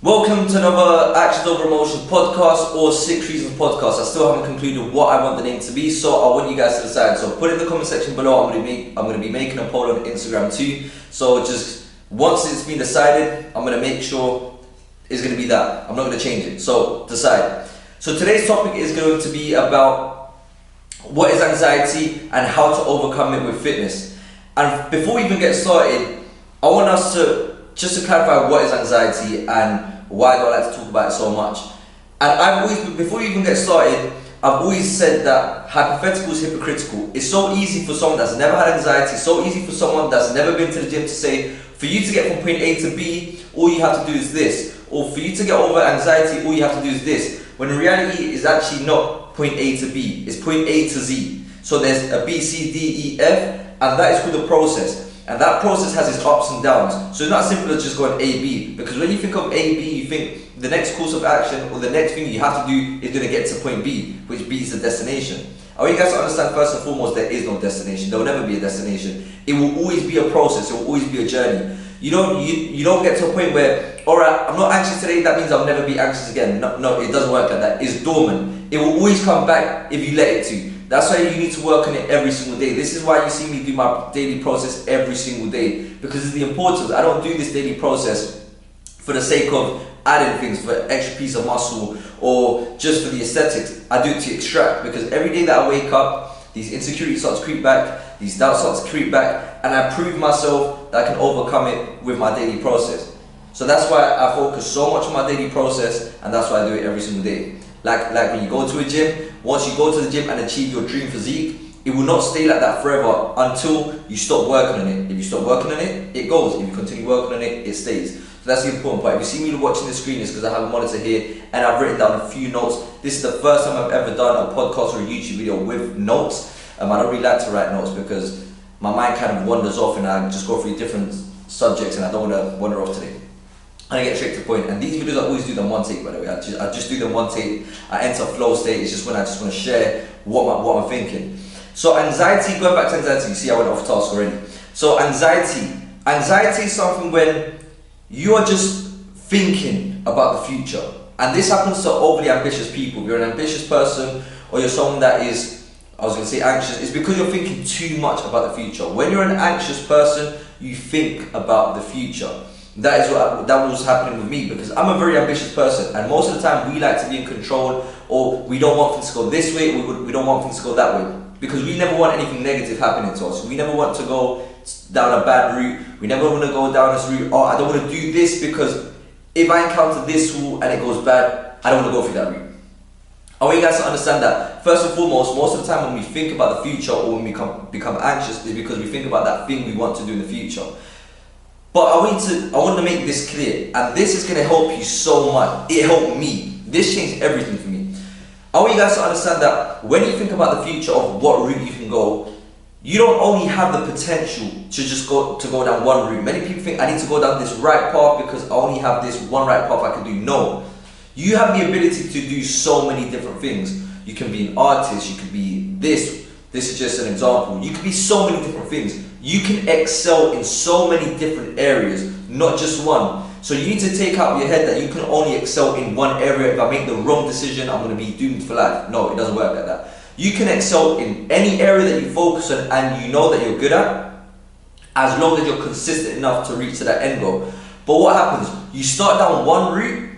Welcome to another Actions Over Emotions podcast or 6 Reasons podcast. I still haven't concluded what I want the name to be, so I want you guys to decide. So put it in the comment section below. I'm going to be making a poll on Instagram too. So just once it's been decided, I'm going to make sure it's going to be that. I'm not going to change it. So decide. So today's topic is going to be about what is anxiety and how to overcome it with fitness. And before we even get started, I want us to just to clarify what is anxiety and why do I like to talk about it so much. And I've always, before you even get started, I've always said that hypothetical is hypocritical. It's so easy for someone that's never had anxiety, so easy for someone that's never been to the gym to say, for you to get from point A to B, all you have to do is this. Or for you to get over anxiety, all you have to do is this. When in reality, it's actually not point A to B, it's point A to Z. So there's a B, C, D, E, F, and that is called the process. And that process has its ups and downs. So it's not as simple as just going A, B. Because when you think of A, B, you think the next course of action or the next thing you have to do is going to get to point B, which B is the destination. I want you guys to understand first and foremost, there is no destination. There will never be a destination. It will always be a process. It will always be a journey. You don't get to a point where, alright, I'm not anxious today, that means I'll never be anxious again. No, it doesn't work like that. It's dormant. It will always come back if you let it to. That's why you need to work on it every single day. This is why you see me do my daily process every single day, because it's the importance. I don't do this daily process for the sake of adding things, for an extra piece of muscle or just for the aesthetics. I do it to extract, because every day that I wake up, these insecurities start to creep back, these doubts start to creep back, and I prove myself that I can overcome it with my daily process. So that's why I focus so much on my daily process, and that's why I do it every single day. Like when you go to a gym, once you go to the gym and achieve your dream physique, it will not stay like that forever until you stop working on it. If you stop working on it, it goes. If you continue working on it, it stays. So that's the important part. If you see me watching the screen, it's because I have a monitor here and I've written down a few notes. This is the first time I've ever done a podcast or a YouTube video with notes. I don't really like to write notes because my mind kind of wanders off and I just go through different subjects and I don't want to wander off today. And I get straight to the point. And these videos I always do them one take, by the way. I just do them one take. I enter flow state. It's just when I just want to share what I'm thinking. So anxiety, going back to anxiety, you see I went off task already. So anxiety is something when you are just thinking about the future. And this happens to overly ambitious people. If you're an ambitious person or you're someone that is, I was going to say anxious, it's because you're thinking too much about the future. When you're an anxious person, you think about the future. That was happening with me, because I'm a very ambitious person, and most of the time we like to be in control, or we don't want things to go this way, we don't want things to go that way, because we never want anything negative happening to us. We never want to go down a bad route. We never want to go down this route. Oh, I don't want to do this because if I encounter this route and it goes bad, I don't want to go through that route. I want you guys to understand that first and foremost, most of the time when we think about the future or when we become anxious, is because we think about that thing we want to do in the future. But I want to make this clear, and this is going to help you so much. It helped me. This changed everything for me. I want you guys to understand that when you think about the future of what route you can go, you don't only have the potential to just go down one route. Many people think I need to go down this right path because I only have this one right path I can do. No. You have the ability to do so many different things. You can be an artist, you could be this. This is just an example. You could be so many different things. You can excel in so many different areas, not just one. So you need to take out of your head that you can only excel in one area. If I make the wrong decision, I'm going to be doomed for life. No, it doesn't work like that. You can excel in any area that you focus on and you know that you're good at, as long as you're consistent enough to reach to that end goal. But what happens? You start down one route.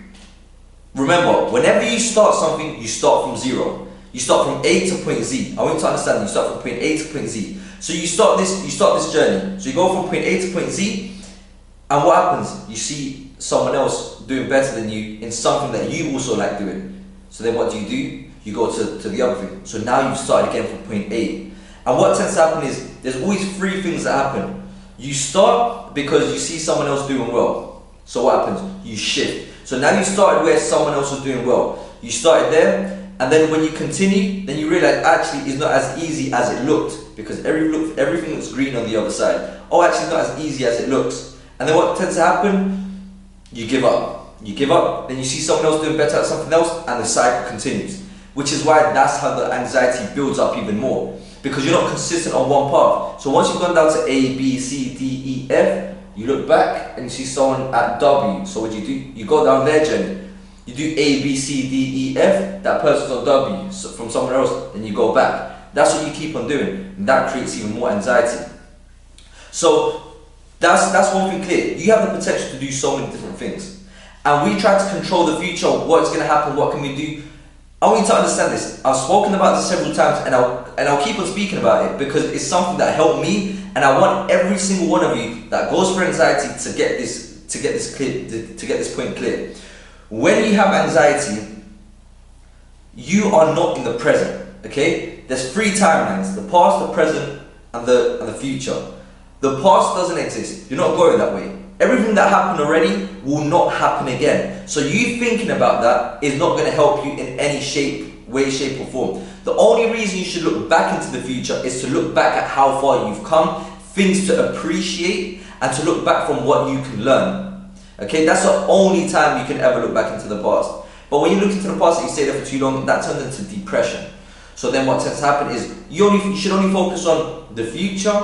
Remember, whenever you start something, you start from zero. You start from A to point Z. I want you to understand, you start from point A to point Z. So you start this journey. So you go from point A to point Z, and what happens? You see someone else doing better than you in something that you also like doing. So then what do? You go to the other thing. So now you've started again from point A. And what tends to happen is, there's always three things that happen. You start because you see someone else doing well. So what happens? You shift. So now you started where someone else was doing well. You started there. And then when you continue, then you realize actually it's not as easy as it looked, because everything looks green on the other side. Oh, actually it's not as easy as it looks. And then what tends to happen? You give up. You give up, then you see someone else doing better at something else, and the cycle continues. Which is why that's how the anxiety builds up even more, because you're not consistent on one path. So once you've gone down to A, B, C, D, E, F, You look back and you see someone at W. So what do? You go down their journey. You do A, B, C, D, E, F. That person's on W so from somewhere else. Then you go back. That's what you keep on doing. And that creates even more anxiety. So that's one thing clear. You have the potential to do so many different things. And we try to control the future. What's going to happen? What can we do? I want you to understand this. I've spoken about this several times, and I'll keep on speaking about it because it's something that helped me, and I want every single one of you that goes through anxiety to get this point clear. When you have anxiety, you are not in the present. Okay? There's three timelines: the past, the present, and the future. The past doesn't exist. You're not going that way. Everything that happened already will not happen again. So you thinking about that is not going to help you in any way, shape or form. The only reason you should look back into the future is to look back at how far you've come, things to appreciate, and to look back from what you can learn. Okay, that's the only time you can ever look back into the past. But when you look into the past and you stay there for too long, that turns into depression. So then what tends to happen is you should only focus on the future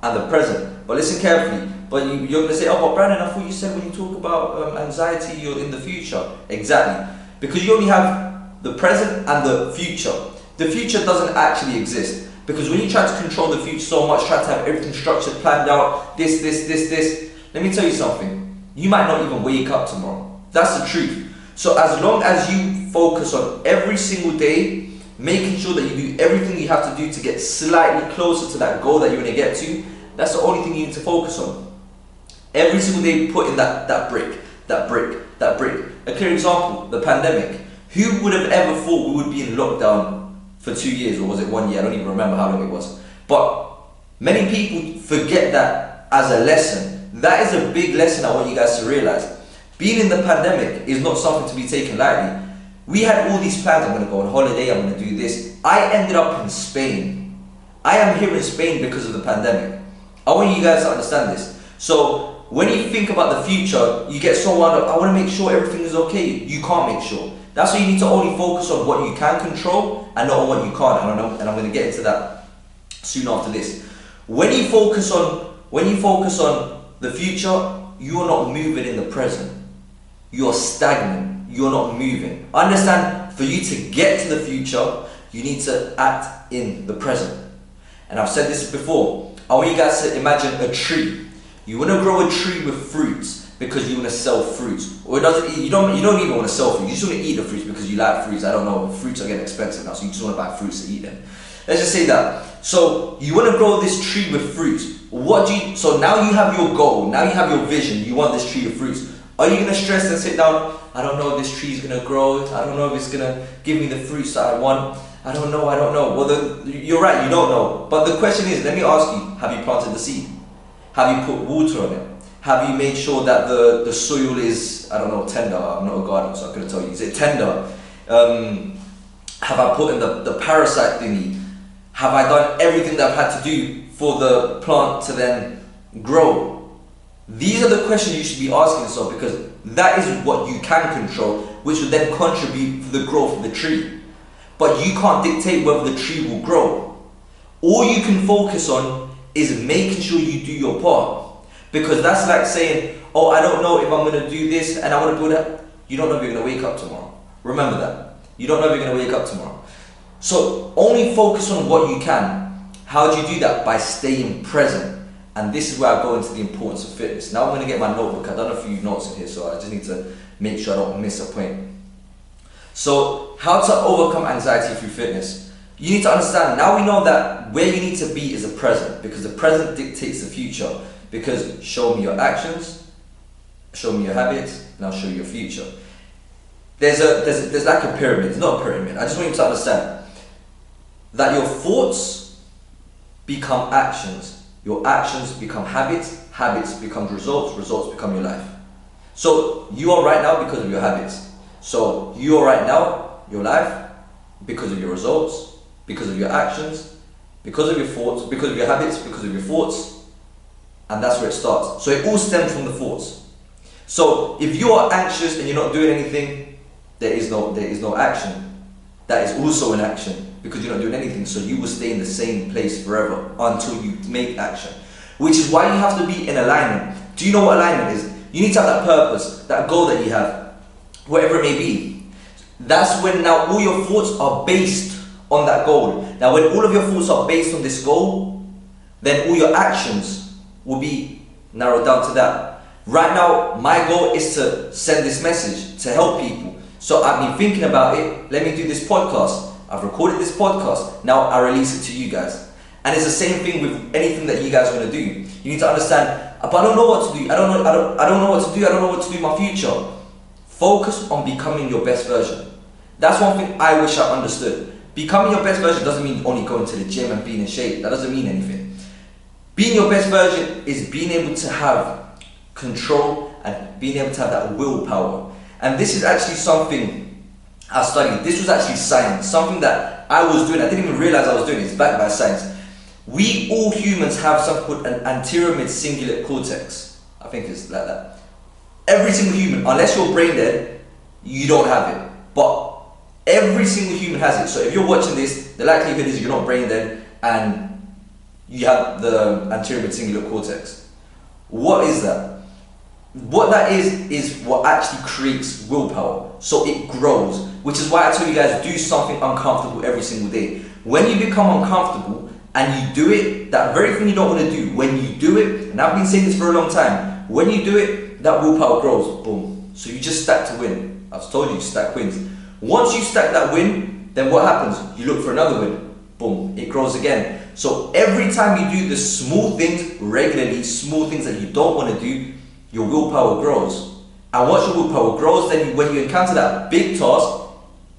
and the present. But listen carefully. But you're going to say, oh, but Brandon, I thought you said when you talk about anxiety, you're in the future. Exactly. Because you only have the present and the future. The future doesn't actually exist. Because when you try to control the future so much, try to have everything structured, planned out, this, let me tell you something. You might not even wake up tomorrow. That's the truth. So as long as you focus on every single day, making sure that you do everything you have to do to get slightly closer to that goal that you're going to get to, that's the only thing you need to focus on. Every single day, put in that brick. A clear example, the pandemic. Who would have ever thought we would be in lockdown for 2 years, or was it 1 year? I don't even remember how long it was. But many people forget that as a lesson. That is a big lesson I want you guys to realize. Being in the pandemic is not something to be taken lightly. We had all these plans. I'm going to go on holiday, I'm going to do this. I ended up in Spain. I am here in Spain because of the pandemic. I want you guys to understand this. So when you think about the future, you get so wound up. I want to make sure everything is okay. You can't make sure. That's why you need to only focus on what you can control and not on what you can't. And I'm going to get into that soon after this. When you focus on the future, you are not moving in the present. You are stagnant. You are not moving. Understand? For you to get to the future, you need to act in the present. And I've said this before. I want you guys to imagine a tree. You want to grow a tree with fruits because you want to sell fruits. Or you don't even want to sell fruits. You just want to eat the fruits because you like fruits. I don't know, fruits are getting expensive now, so you just want to buy fruits to eat them. Let's just say that. So you want to grow this tree with fruits. So now you have your goal, now you have your vision, you want this tree of fruits. Are you going to stress and sit down? I don't know if this tree is going to grow. I don't know if it's going to give me the fruits that I want. I don't know. Well, you're right, you don't know. But the question is, let me ask you, have you planted the seed? Have you put water on it? Have you made sure that the soil is, I don't know, tender? I'm not a gardener, so I couldn't tell you. Is it tender? Have I put in the parasite thingy? Have I done everything that I've had to do for the plant to then grow? These are the questions you should be asking yourself, because that is what you can control, which will then contribute to the growth of the tree. But you can't dictate whether the tree will grow. All you can focus on is making sure you do your part. Because that's like saying, oh, I don't know if I'm going to do this and I want to do that. You don't know if you're going to wake up tomorrow. Remember that. You don't know if you're going to wake up tomorrow. So only focus on what you can. How do you do that? By staying present. And this is where I go into the importance of fitness. Now I'm going to get my notebook. I've done a few notes in here, so I just need to make sure I don't miss a point. So how to overcome anxiety through fitness. You need to understand, now we know that where you need to be is the present, because the present dictates the future. Because show me your actions, show me your habits, and I'll show you your future. There's like a pyramid. It's not a pyramid. I just want you to understand that your thoughts become actions, your actions become habits, habits become results, results become your life. So you are right now because of your habits. So you are right now, your life, because of your results, because of your actions, because of your thoughts, because of your habits, because of your thoughts, and that's where it starts. So it all stems from the thoughts. So if you are anxious and you're not doing anything, there is no action. That is also an action, because you're not doing anything, so you will stay in the same place forever until you make action. Which is why you have to be in alignment. Do you know what alignment is? You need to have that purpose, that goal that you have, whatever it may be. That's when now all your thoughts are based on that goal. Now when all of your thoughts are based on this goal, then all your actions will be narrowed down to that. Right now, my goal is to send this message, to help people. So I've been thinking about it, let me do this podcast. I've recorded this podcast, now I release it to you guys. And it's the same thing with anything that you guys want to do. You need to understand, but I don't know what to do. I don't know what to do. I don't know what to do in my future. Focus on becoming your best version. That's one thing I wish I understood. Becoming your best version doesn't mean only going to the gym and being in shape. That doesn't mean anything. Being your best version is being able to have control and being able to have that willpower. And this is actually something I studied. This was actually science. Something that I was doing. I didn't even realize I was doing it. It's backed by science. We all humans have something called an anterior mid-cingulate cortex. I think it's like that. Every single human, unless you're brain dead, you don't have it. But every single human has it. So if you're watching this, the likelihood is you're not brain dead and you have the anterior mid-cingulate cortex. What is that? What that is what actually creates willpower. So it grows, which is why I tell you guys, do something uncomfortable every single day. When you become uncomfortable and you do it, that very thing you don't want to do, when you do it, and I've been saying this for a long time, when you do it, that willpower grows, boom. So you just stack to win. I've told you, stack wins. Once you stack that win, then what happens? You look for another win, boom, it grows again. So every time you do the small things regularly, small things that you don't want to do, your willpower grows. And once your willpower grows, then when you encounter that big task,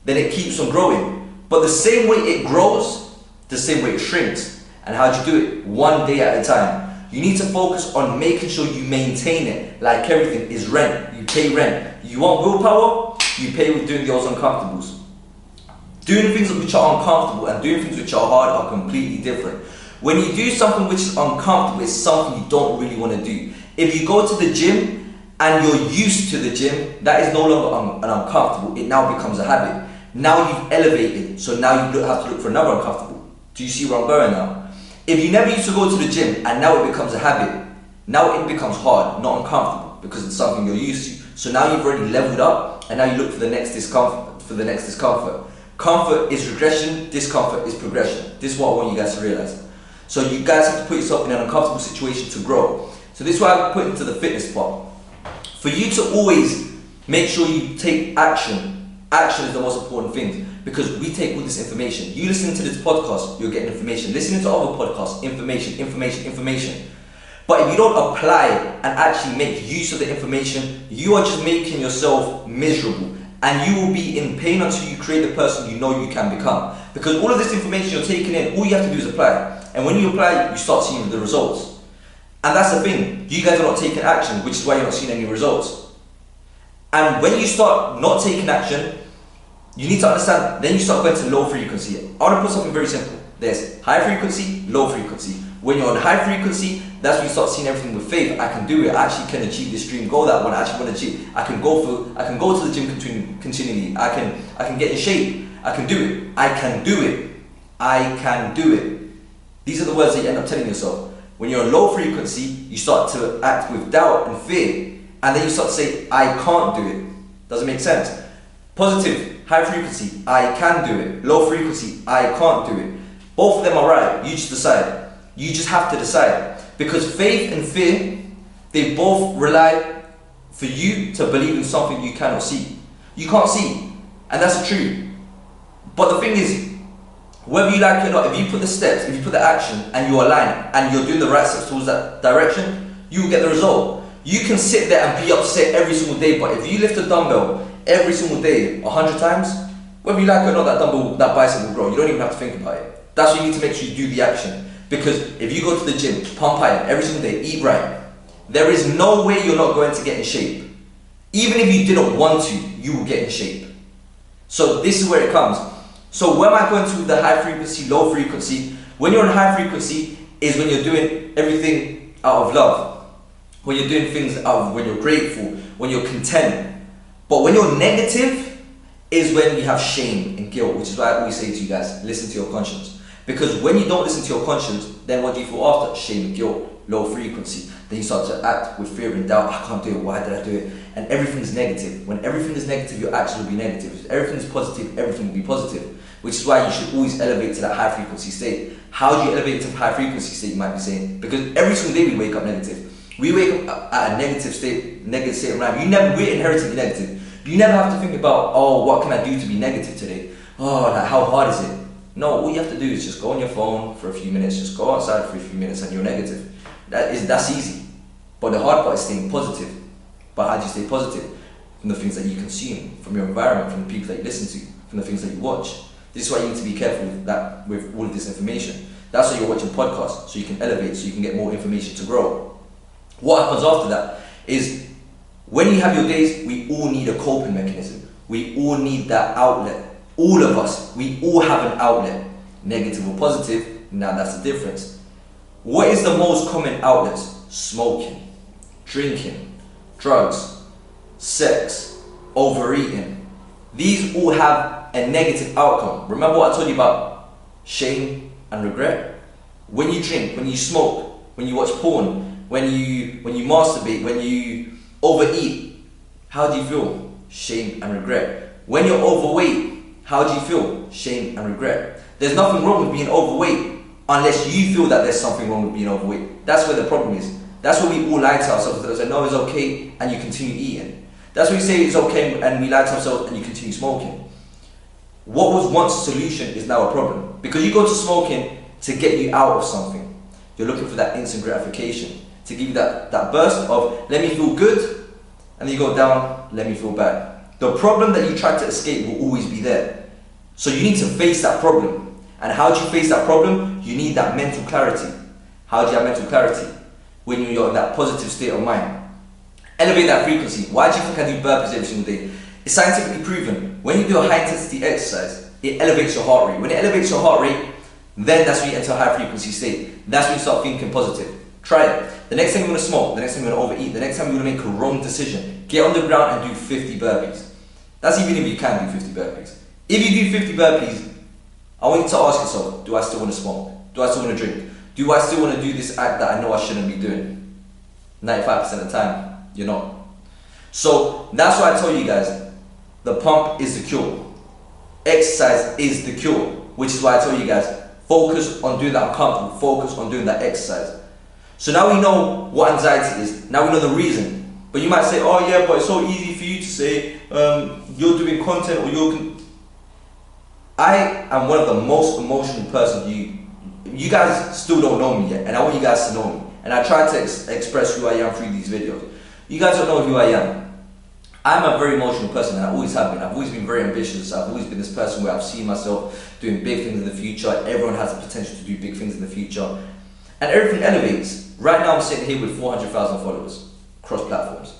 then it keeps on growing. But the same way it grows, the same way it shrinks. And how do you do it? One day at a time. You need to focus on making sure you maintain it. Like everything is rent. You pay rent. You want willpower? You pay with doing those uncomfortables. Doing things which are uncomfortable and doing things which are hard are completely different. When you do something which is uncomfortable, it's something you don't really want to do. If you go to the gym and you're used to the gym, that is no longer an uncomfortable. It now becomes a habit. Now you've elevated, so now you have to look for another uncomfortable. Do you see where I'm going now? If you never used to go to the gym and now it becomes a habit, now it becomes hard, not uncomfortable, because it's something you're used to. So now you've already leveled up and now you look for the next discomfort. Comfort is regression, discomfort is progression. This is what I want you guys to realize. So you guys have to put yourself in an uncomfortable situation to grow. So this is why I put into the fitness part. For you to always make sure you take action. Action is the most important thing, because we take all this information. You listening to this podcast, you're getting information. Listening to other podcasts, information. But if you don't apply and actually make use of the information, you are just making yourself miserable. And you will be in pain until you create the person you know you can become. Because all of this information you're taking in, all you have to do is apply. And when you apply, you start seeing the results. And that's the thing, you guys are not taking action, which is why you're not seeing any results. And when you start not taking action, you need to understand, then you start going to low frequency. I want to put something very simple. There's high frequency, low frequency. When you're on high frequency, that's when you start seeing everything with faith. I can do it. I actually can achieve this dream goal that one. I actually want to achieve. I can go to the gym continually. I can get in shape. I can do it. I can do it. I can do it. These are the words that you end up telling yourself. When you're on low frequency, you start to act with doubt and fear. And then you start to say, I can't do it. Doesn't make sense. Positive, high frequency, I can do it. Low frequency, I can't do it. Both of them are right. You just decide. You just have to decide. Because faith and fear, they both rely for you to believe in something you cannot see. You can't see. And that's true. But the thing is, whether you like it or not, if you put the steps, if you put the action and you align and you're doing the right steps towards that direction, you will get the result. You can sit there and be upset every single day, but if you lift a dumbbell every single day 100 times, whether you like it or not, that bicep will grow. You don't even have to think about it. That's why you need to make sure you do the action. Because if you go to the gym, pump iron every single day, eat right, there is no way you're not going to get in shape. Even if you didn't want to, you will get in shape. So this is where it comes. So where am I going to with the high frequency, low frequency? When you're on high frequency is when you're doing everything out of love. When you're doing things out of, when you're grateful, when you're content. But when you're negative is when you have shame and guilt, which is why I always say to you guys, listen to your conscience. Because when you don't listen to your conscience, then what do you feel after? Shame and guilt, low frequency. Then you start to act with fear and doubt. I can't do it. Why did I do it? And everything's negative. When everything is negative, your action will be negative. If everything is positive, everything will be positive. Which is why you should always elevate to that high frequency state. How do you elevate to high frequency state, you might be saying? Because every single day we wake up negative. We wake up at a negative state of mind. We're inherently negative. You never have to think about, oh, what can I do to be negative today? Oh, like, how hard is it? No, all you have to do is just go on your phone for a few minutes, just go outside for a few minutes and you're negative. That's easy. But the hard part is staying positive. But how do you stay positive? From the things that you consume, from your environment, from the people that you listen to, from the things that you watch. This is why you need to be careful with all of this information. That's why you're watching podcasts, so you can elevate, so you can get more information to grow. What happens after that is, when you have your days, we all need a coping mechanism. We all need that outlet. All of us, we all have an outlet. Negative or positive, now that's the difference. What is the most common outlets? Smoking, drinking, drugs, sex, overeating. These all have a negative outcome. Remember what I told you about shame and regret? When you drink, when you smoke, when you watch porn, when you masturbate, when you overeat, how do you feel? Shame and regret. When you're overweight, how do you feel? Shame and regret. There's nothing wrong with being overweight unless you feel that there's something wrong with being overweight. That's where the problem is. That's where we all lie to ourselves. That say, no, it's okay, and you continue eating. That's where we say it's okay and we lie to ourselves and you continue smoking. What was once a solution is now a problem. Because you go to smoking to get you out of something. You're looking for that instant gratification. To give you that burst of, let me feel good, and then you go down, let me feel bad. The problem that you try to escape will always be there. So you need to face that problem. And how do you face that problem? You need that mental clarity. How do you have mental clarity? When you're in that positive state of mind. Elevate that frequency. Why do you think I do burpees every single day? It's scientifically proven. When you do a high intensity exercise, it elevates your heart rate. When it elevates your heart rate, then that's when you enter a high frequency state. That's when you start thinking positive. Try it. The next time you want to smoke, the next time you want to overeat, the next time you want to make a wrong decision, get on the ground and do 50 burpees. That's even if you can do 50 burpees. If you do 50 burpees, I want you to ask yourself, do I still want to smoke? Do I still want to drink? Do I still want to do this act that I know I shouldn't be doing? 95% of the time, you're not. So that's why I tell you guys, the pump is the cure. Exercise is the cure, which is why I tell you guys, focus on doing that uncomfortable, focus on doing that exercise. So now we know what anxiety is, now we know the reason. But you might say, oh yeah, but it's so easy for you to say, you're doing content or I am one of the most emotional persons you guys still don't know me yet, and I want you guys to know me. And I try to express who I am through these videos. You guys don't know who I am. I'm a very emotional person, and I always have been. I've always been very ambitious. I've always been this person where I've seen myself doing big things in the future. Everyone has the potential to do big things in the future. And everything elevates. Right now I'm sitting here with 400,000 followers across platforms.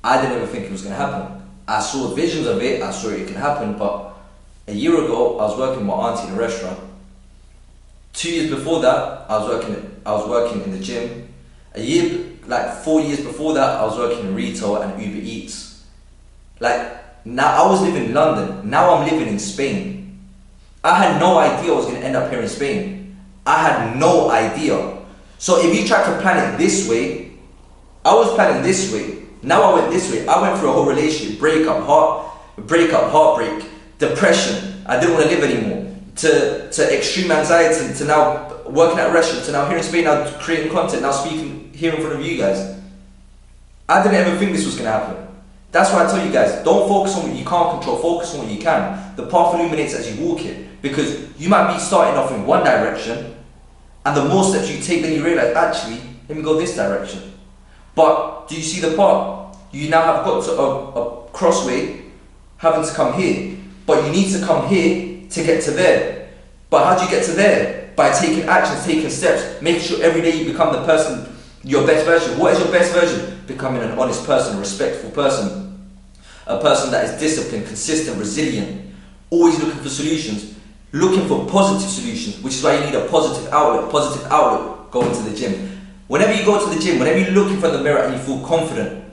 I didn't ever think it was going to happen. I saw visions of it, I saw it can happen, but a year ago I was working with my auntie in a restaurant. 2 years before that, I was working in the gym. 4 years before that, I was working in retail and Uber Eats. Now I was living in London, now I'm living in Spain. I had no idea I was going to end up here in Spain. I had no idea. So if you try to plan it this way, I was planning this way. Now I went this way. I went through a whole relationship, breakup, heartbreak, depression. I didn't want to live anymore. To extreme anxiety, to now working at a restaurant, to now here in Spain, now creating content, now speaking here in front of you guys. I didn't ever think this was going to happen. That's why I tell you guys, don't focus on what you can't control, focus on what you can. The path illuminates as you walk it. Because you might be starting off in one direction, and the more steps you take, then you realize, actually, let me go this direction. But do you see the part? You now have got to a crossway, having to come here. But you need to come here to get to there. But how do you get to there? By taking actions, taking steps, making sure every day you become the person, your best version. What is your best version? Becoming an honest person, a respectful person. A person that is disciplined, consistent, resilient. Always looking for solutions. Looking for positive solutions, which is why you need a positive outlet. Positive outlet, going to the gym. Whenever you go to the gym, whenever you look in front of the mirror and you feel confident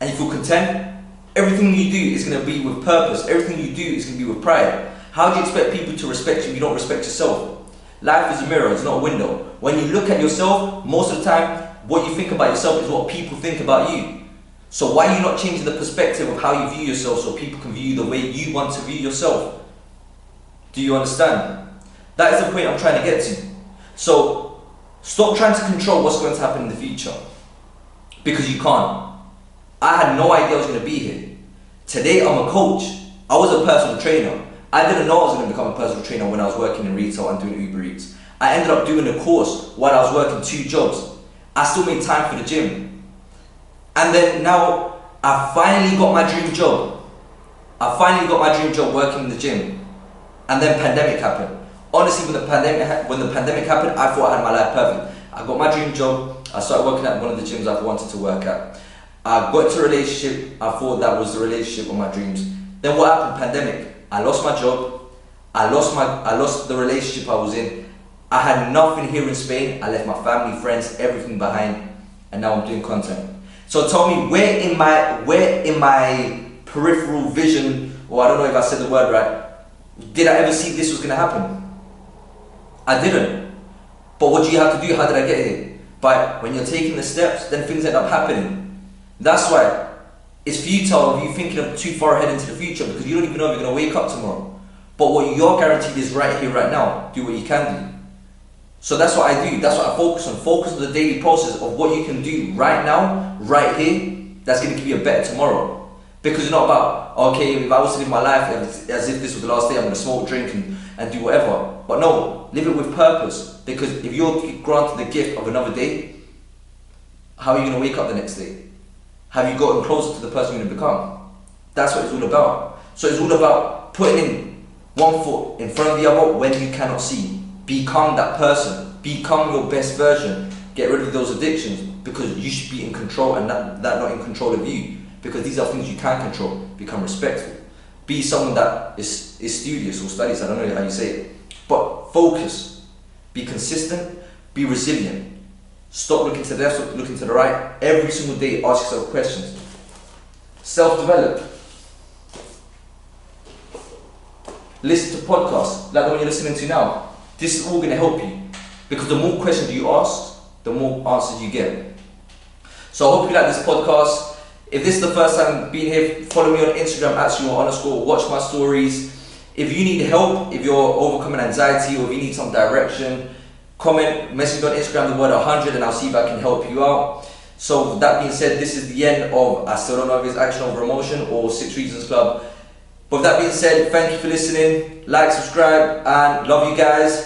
and you feel content, everything you do is going to be with purpose. Everything you do is going to be with pride. How do you expect people to respect you if you don't respect yourself? Life is a mirror, it's not a window. When you look at yourself, most of the time, what you think about yourself is what people think about you. So why are you not changing the perspective of how you view yourself so people can view you the way you want to view yourself? Do you understand? That is the point I'm trying to get to. So stop trying to control what's going to happen in the future, because you can't. I had no idea I was going to be here. Today I'm a coach. I was a personal trainer. I didn't know I was going to become a personal trainer when I was working in retail and doing Uber Eats. I ended up doing a course while I was working 2 jobs. I still made time for the gym. And then now I finally got my dream job. I finally got my dream job working in the gym. And then pandemic happened. Honestly, when the pandemic happened, I thought I had my life perfect. I got my dream job. I started working at one of the gyms I've wanted to work at. I got into a relationship. I thought that was the relationship of my dreams. Then what happened? Pandemic. I lost my job. I lost the relationship I was in. I had nothing here in Spain. I left my family, friends, everything behind, and now I'm doing content. So tell me, where in my peripheral vision, or I don't know if I said the word right, did I ever see this was gonna happen? I didn't. But what do you have to do? How did I get here? But when you're taking the steps, then things end up happening. That's why it's futile if you're thinking of too far ahead into the future, because you don't even know if you're gonna wake up tomorrow. But what you're guaranteed is right here, right now. Do what you can do. So that's what I do. That's what I focus on. Focus on the daily process of what you can do right now, right here. That's gonna give you a better tomorrow. Because it's not about, okay, if I was to live my life as if this was the last day, I'm gonna smoke, drink, and do whatever. But no, live it with purpose. Because if you're granted the gift of another day, how are you gonna wake up the next day? Have you gotten closer to the person you're gonna become? That's what it's all about. So it's all about putting in one foot in front of the other when you cannot see. Become that person. Become your best version. Get rid of those addictions, because you should be in control and that not in control of you. Because these are things you can control. Become respectful. Be someone that is studious or studies, I don't know how you say it. But focus. Be consistent. Be resilient. Stop looking to the left, stop looking to the right. Every single day ask yourself questions. Self-develop. Listen to podcasts like the one you're listening to now. This is all going to help you. Because the more questions you ask, the more answers you get. So I hope you like this podcast. If this is the first time being here, follow me on Instagram @Seymour_. Watch my stories. If you need help, if you're overcoming anxiety, or if you need some direction, comment, message me on Instagram the word 100, and I'll see if I can help you out. So with that being said, this is the end of I still don't know if it's Action Over Emotion or 6 Reasons Club. But with that being said, thank you for listening. Like, subscribe, and love you guys.